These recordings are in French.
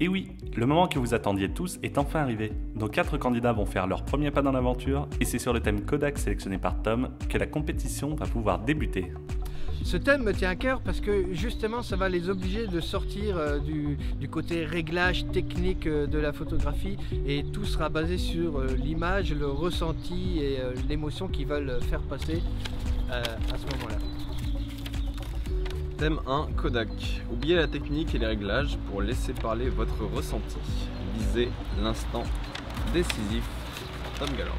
Et oui, le moment que vous attendiez tous est enfin arrivé. Nos 4 candidats vont faire leur premier pas dans l'aventure et c'est sur le thème Kodak sélectionné par Tom que la compétition va pouvoir débuter. Ce thème me tient à cœur parce que justement ça va les obliger de sortir du côté réglage technique de la photographie et tout sera basé sur l'image, le ressenti et l'émotion qu'ils veulent faire passer à ce moment-là. Thème 1, Kodak. Oubliez la technique et les réglages pour laisser parler votre ressenti. Visez l'instant décisif. Tom Galland.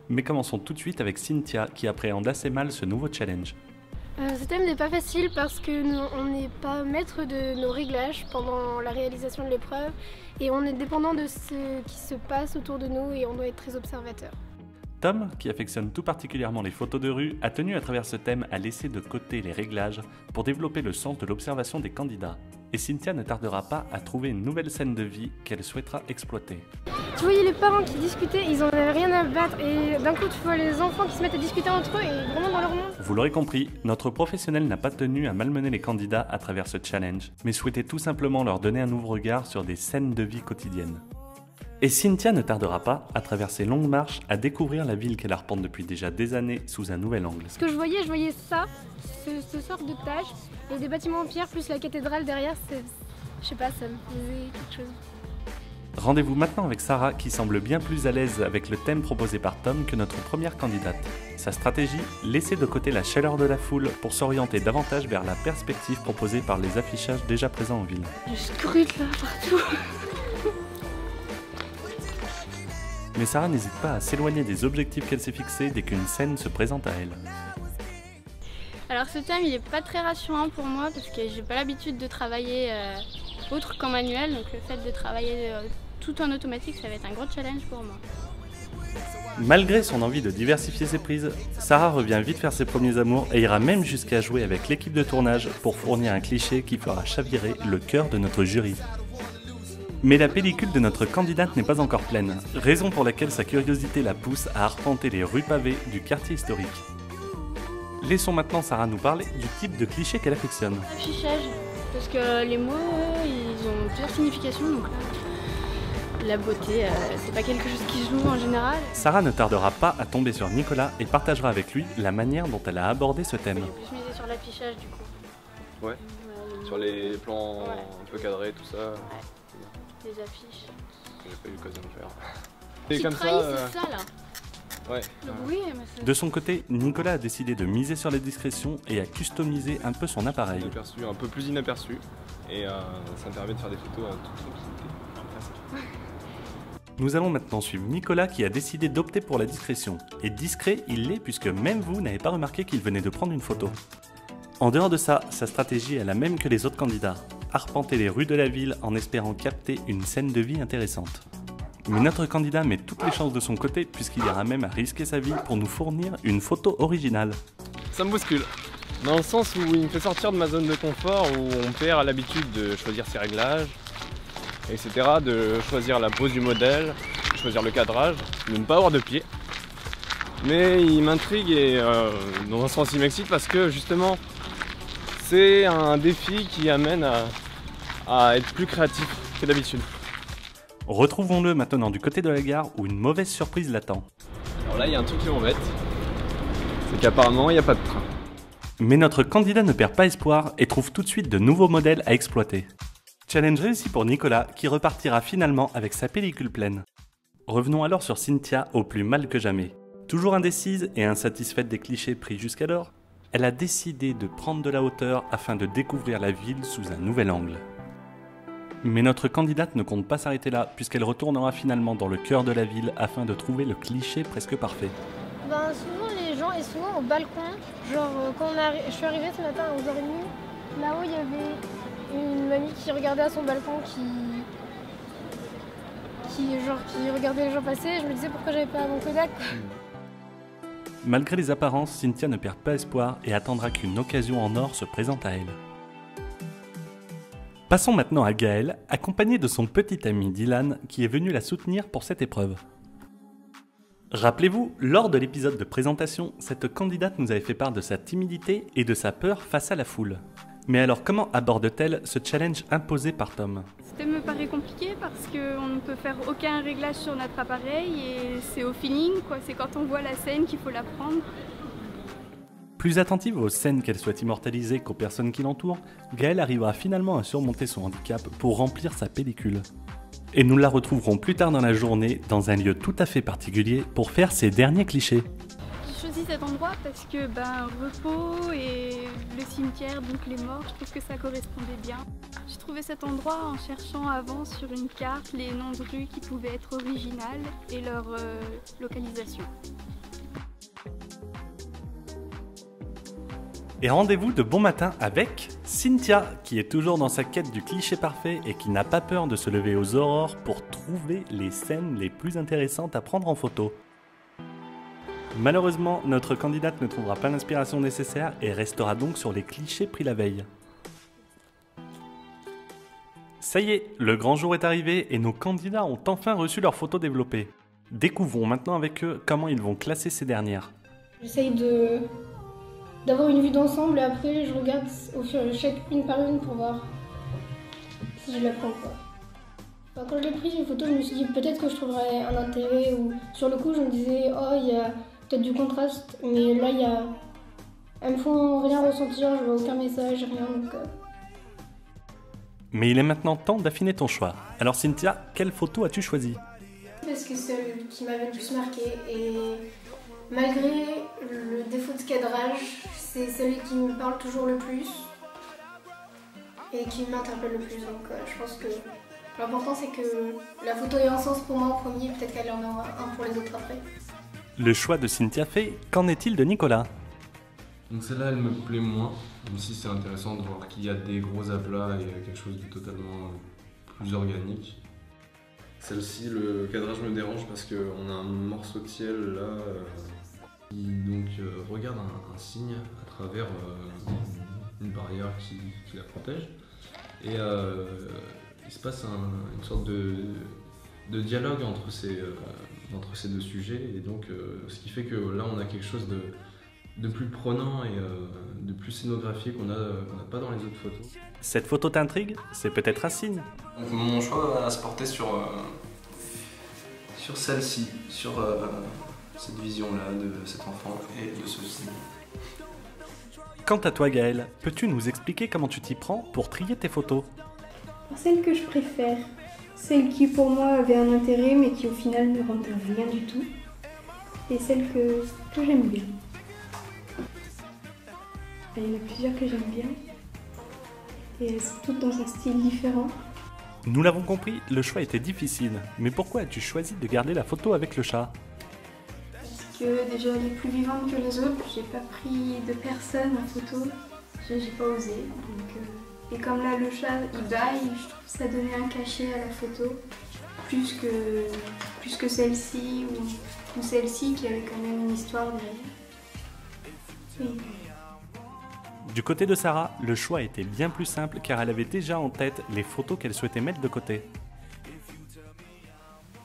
Mais commençons tout de suite avec Cynthia qui appréhende assez mal ce nouveau challenge. Ce thème n'est pas facile parce que on n'est pas maître de nos réglages pendant la réalisation de l'épreuve et on est dépendant de ce qui se passe autour de nous et on doit être très observateur. Tom, qui affectionne tout particulièrement les photos de rue, a tenu à travers ce thème à laisser de côté les réglages pour développer le sens de l'observation des candidats. Et Cynthia ne tardera pas à trouver une nouvelle scène de vie qu'elle souhaitera exploiter. Tu voyais les parents qui discutaient, ils en avaient rien à battre et d'un coup tu vois les enfants qui se mettent à discuter entre eux et vraiment dans leur monde. Vous l'aurez compris, notre professionnel n'a pas tenu à malmener les candidats à travers ce challenge, mais souhaitait tout simplement leur donner un nouveau regard sur des scènes de vie quotidiennes. Et Cynthia ne tardera pas, à travers ses longues marches, à découvrir la ville qu'elle arpente depuis déjà des années sous un nouvel angle. Ce que je voyais ça, ce sorte de tâche, et des bâtiments en pierre plus la cathédrale derrière, je sais pas, ça me faisait quelque chose. Rendez-vous maintenant avec Sarah qui semble bien plus à l'aise avec le thème proposé par Tom que notre première candidate. Sa stratégie, laisser de côté la chaleur de la foule pour s'orienter davantage vers la perspective proposée par les affichages déjà présents en ville. Je scrute là partout. Mais Sarah n'hésite pas à s'éloigner des objectifs qu'elle s'est fixés dès qu'une scène se présente à elle. Alors ce thème il est pas très rassurant pour moi parce que j'ai pas l'habitude de travailler autre qu'en manuel, donc le fait de travailler tout en automatique ça va être un gros challenge pour moi. Malgré son envie de diversifier ses prises, Sarah revient vite faire ses premiers amours et ira même jusqu'à jouer avec l'équipe de tournage pour fournir un cliché qui fera chavirer le cœur de notre jury. Mais la pellicule de notre candidate n'est pas encore pleine, raison pour laquelle sa curiosité la pousse à arpenter les rues pavées du quartier historique. Laissons maintenant Sarah nous parler du type de cliché qu'elle affectionne. Affichage, parce que les mots ils ont plusieurs significations, donc la beauté c'est pas quelque chose qui joue en général. Sarah ne tardera pas à tomber sur Nicolas et partagera avec lui la manière dont elle a abordé ce thème. J'ai plus misé sur l'affichage du coup. Ouais. Sur les plans Ouais. un peu cadrés, tout ça. Ouais. Les affiches. J'ai pas eu l'occasion de faire. Qui trahissent, c'est ça là. Ouais. Oui, mais c'est... De son côté, Nicolas a décidé de miser sur la discrétion et a customisé un peu son appareil. Inaperçu, un peu plus inaperçu. Et ça me permet de faire des photos en toute simplicité. Nous allons maintenant suivre Nicolas qui a décidé d'opter pour la discrétion. Et discret, il l'est puisque même vous n'avez pas remarqué qu'il venait de prendre une photo. En dehors de ça, sa stratégie est la même que les autres candidats. Arpenter les rues de la ville en espérant capter une scène de vie intéressante. Mais notre candidat met toutes les chances de son côté puisqu'il ira même à risquer sa vie pour nous fournir une photo originale. Ça me bouscule. Dans le sens où il me fait sortir de ma zone de confort, où on perd l'habitude de choisir ses réglages, etc. De choisir la pose du modèle, de choisir le cadrage, de ne pas avoir de pied. Mais il m'intrigue et dans un sens il m'excite parce que justement c'est un défi qui amène à être plus créatif que d'habitude. Retrouvons-le maintenant du côté de la gare où une mauvaise surprise l'attend. Alors là il y a un truc qui m'embête, c'est qu'apparemment il n'y a pas de train. Mais notre candidat ne perd pas espoir et trouve tout de suite de nouveaux modèles à exploiter. Challenge réussi pour Nicolas qui repartira finalement avec sa pellicule pleine. Revenons alors sur Cynthia au plus mal que jamais. Toujours indécise et insatisfaite des clichés pris jusqu'alors, elle a décidé de prendre de la hauteur afin de découvrir la ville sous un nouvel angle. Mais notre candidate ne compte pas s'arrêter là puisqu'elle retournera finalement dans le cœur de la ville afin de trouver le cliché presque parfait. Ben, souvent les gens, et souvent au balcon, genre quand je suis arrivée ce matin à 11h30, là-haut il y avait une mamie qui regardait à son balcon qui regardait les gens passer et je me disais pourquoi j'avais pas mon Kodak. Malgré les apparences, Cynthia ne perd pas espoir et attendra qu'une occasion en or se présente à elle. Passons maintenant à Gaëlle, accompagnée de son petit ami Dylan qui est venu la soutenir pour cette épreuve. Rappelez-vous, lors de l'épisode de présentation, cette candidate nous avait fait part de sa timidité et de sa peur face à la foule. Mais alors comment aborde-t-elle ce challenge imposé par Tom? Ce thème me paraît compliqué parce qu'on ne peut faire aucun réglage sur notre appareil et c'est au feeling, quoi. C'est quand on voit la scène qu'il faut la prendre. Plus attentive aux scènes qu'elle souhaite immortaliser qu'aux personnes qui l'entourent, Gaëlle arrivera finalement à surmonter son handicap pour remplir sa pellicule. Et nous la retrouverons plus tard dans la journée, dans un lieu tout à fait particulier, pour faire ses derniers clichés. J'ai choisi cet endroit parce que repos et le cimetière, donc les morts, je trouve que ça correspondait bien. J'ai trouvé cet endroit en cherchant avant sur une carte les noms de rues qui pouvaient être originales et leur localisation. Et rendez-vous de bon matin avec Cynthia, qui est toujours dans sa quête du cliché parfait et qui n'a pas peur de se lever aux aurores pour trouver les scènes les plus intéressantes à prendre en photo. Malheureusement, notre candidate ne trouvera pas l'inspiration nécessaire et restera donc sur les clichés pris la veille. Ça y est, le grand jour est arrivé et nos candidats ont enfin reçu leurs photos développées. Découvrons maintenant avec eux comment ils vont classer ces dernières. J'essaye d'avoir une vue d'ensemble et après je regarde une par une pour voir si je la prends ou pas. Enfin, quand je l'ai prise une photo, je me suis dit peut-être que je trouverais un intérêt ou sur le coup je me disais oh il y a peut-être du contraste mais là elles me font rien ressentir, je vois aucun message, rien donc... Mais il est maintenant temps d'affiner ton choix. Alors Cynthia, quelle photo as-tu choisi? Parce que celle qui m'avait le plus marqué et malgré le défaut de cadrage, c'est celle qui me parle toujours le plus et qui m'interpelle le plus. Donc je pense que l'important c'est que la photo ait un sens pour moi en premier, peut-être qu'elle en aura un pour les autres après. Le choix de Cynthia fait, qu'en est-il de Nicolas? Donc celle-là, elle me plaît moins, même si c'est intéressant de voir qu'il y a des gros aplats et quelque chose de totalement plus organique. Celle-ci, le cadrage me dérange parce qu'on a un morceau de ciel là qui regarde un signe à travers une barrière qui la protège. Et il se passe une sorte de dialogue entre ces deux sujets. Et donc, ce qui fait que là, on a quelque chose de plus prenant et de plus scénographié qu'on n'a pas dans les autres photos. Cette photo t'intrigue? C'est peut-être un signe. Donc, mon choix va se porter sur celle-ci, sur cette vision-là de cet enfant et de ce signe. Quant à toi Gaëlle, peux-tu nous expliquer comment tu t'y prends pour trier tes photos? Celle que je préfère, celle qui pour moi avait un intérêt mais qui au final ne rendait rien du tout, et celle que j'aime bien. Il y en a plusieurs que j'aime bien, et elles sont toutes dans un style différent. Nous l'avons compris, le choix était difficile, mais pourquoi as-tu choisi de garder la photo avec le chat? Parce que déjà elle est plus vivante que les autres, j'ai pas pris de personne en photo, j'ai pas osé. Donc, et comme là le chat il baille, je trouve que ça donnait un cachet à la photo, plus que celle-ci ou celle-ci qui avait quand même une histoire derrière. Oui. Du côté de Sarah, le choix était bien plus simple car elle avait déjà en tête les photos qu'elle souhaitait mettre de côté.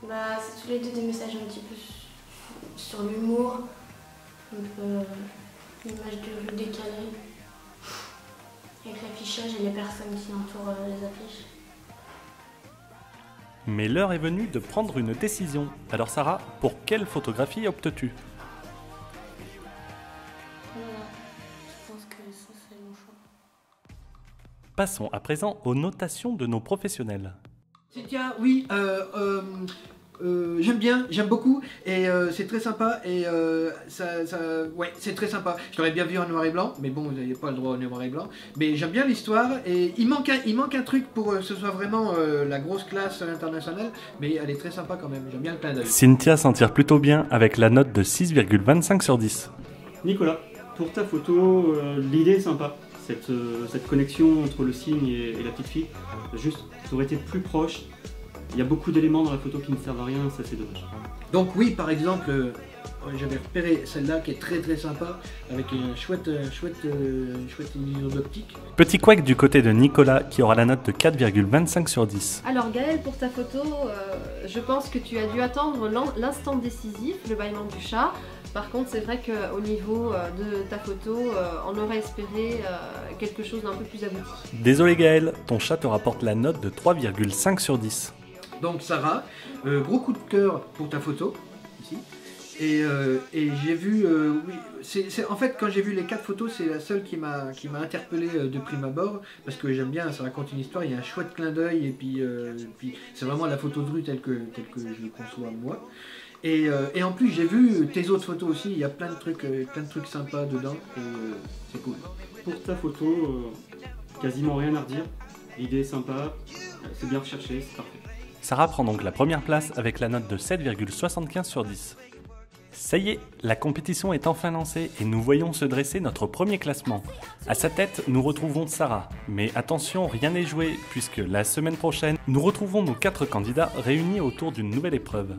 C'est tous les deux des messages un petit peu sur l'humour, un peu l'image de rue décalée, avec l'affichage et les personnes qui entourent les affiches. Mais l'heure est venue de prendre une décision. Alors Sarah, pour quelle photographie optes-tu? Passons à présent aux notations de nos professionnels. Cynthia, oui, j'aime beaucoup et c'est très sympa et ouais, c'est très sympa. Je l'aurais bien vu en noir et blanc, mais bon, vous n'avez pas le droit au noir et blanc. Mais j'aime bien l'histoire et il manque un truc pour que ce soit vraiment la grosse classe internationale, mais elle est très sympa quand même, j'aime bien le clin d'œil. Cynthia s'en tire plutôt bien avec la note de 6,25 sur 10. Nicolas, pour ta photo, l'idée est sympa. Cette connexion entre le signe et la petite fille, juste, ça aurait été plus proche. Il y a beaucoup d'éléments dans la photo qui ne servent à rien, ça c'est dommage. Donc oui, par exemple, j'avais repéré celle-là qui est très très sympa, avec une chouette illusion d'optique. Petit couac du côté de Nicolas qui aura la note de 4,25 sur 10. Alors Gaël, pour ta photo, je pense que tu as dû attendre l'instant décisif, le bâillement du chat. Par contre, c'est vrai qu'au niveau de ta photo, on aurait espéré quelque chose d'un peu plus abouti. Désolé Gaël, ton chat te rapporte la note de 3,5 sur 10. Donc Sarah, gros coup de cœur pour ta photo, ici. Et j'ai vu, oui, en fait quand j'ai vu les 4 photos, c'est la seule qui m'a interpellé de prime abord, parce que j'aime bien, ça raconte une histoire, il y a un chouette clin d'œil, et puis c'est vraiment la photo de rue telle que je le conçois moi. Et en plus j'ai vu tes autres photos aussi, il y a plein de trucs sympas dedans, et c'est cool. Pour ta photo, quasiment rien à redire. L'idée est sympa, c'est bien recherché, c'est parfait. Sarah prend donc la première place avec la note de 7,75 sur 10. Ça y est, la compétition est enfin lancée et nous voyons se dresser notre premier classement. À sa tête, nous retrouvons Sarah. Mais attention, rien n'est joué, puisque la semaine prochaine, nous retrouvons nos 4 candidats réunis autour d'une nouvelle épreuve.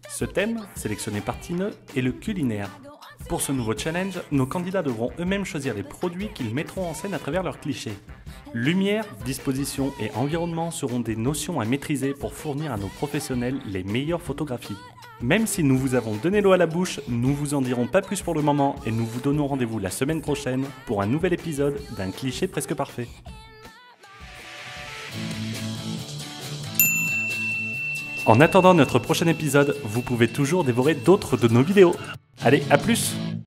Ce thème, sélectionné par Tineux, est le culinaire. Pour ce nouveau challenge, nos candidats devront eux-mêmes choisir les produits qu'ils mettront en scène à travers leurs clichés. Lumière, disposition et environnement seront des notions à maîtriser pour fournir à nos professionnels les meilleures photographies. Même si nous vous avons donné l'eau à la bouche, nous vous en dirons pas plus pour le moment et nous vous donnons rendez-vous la semaine prochaine pour un nouvel épisode d'un cliché presque parfait. En attendant notre prochain épisode, vous pouvez toujours dévorer d'autres de nos vidéos. Allez, à plus!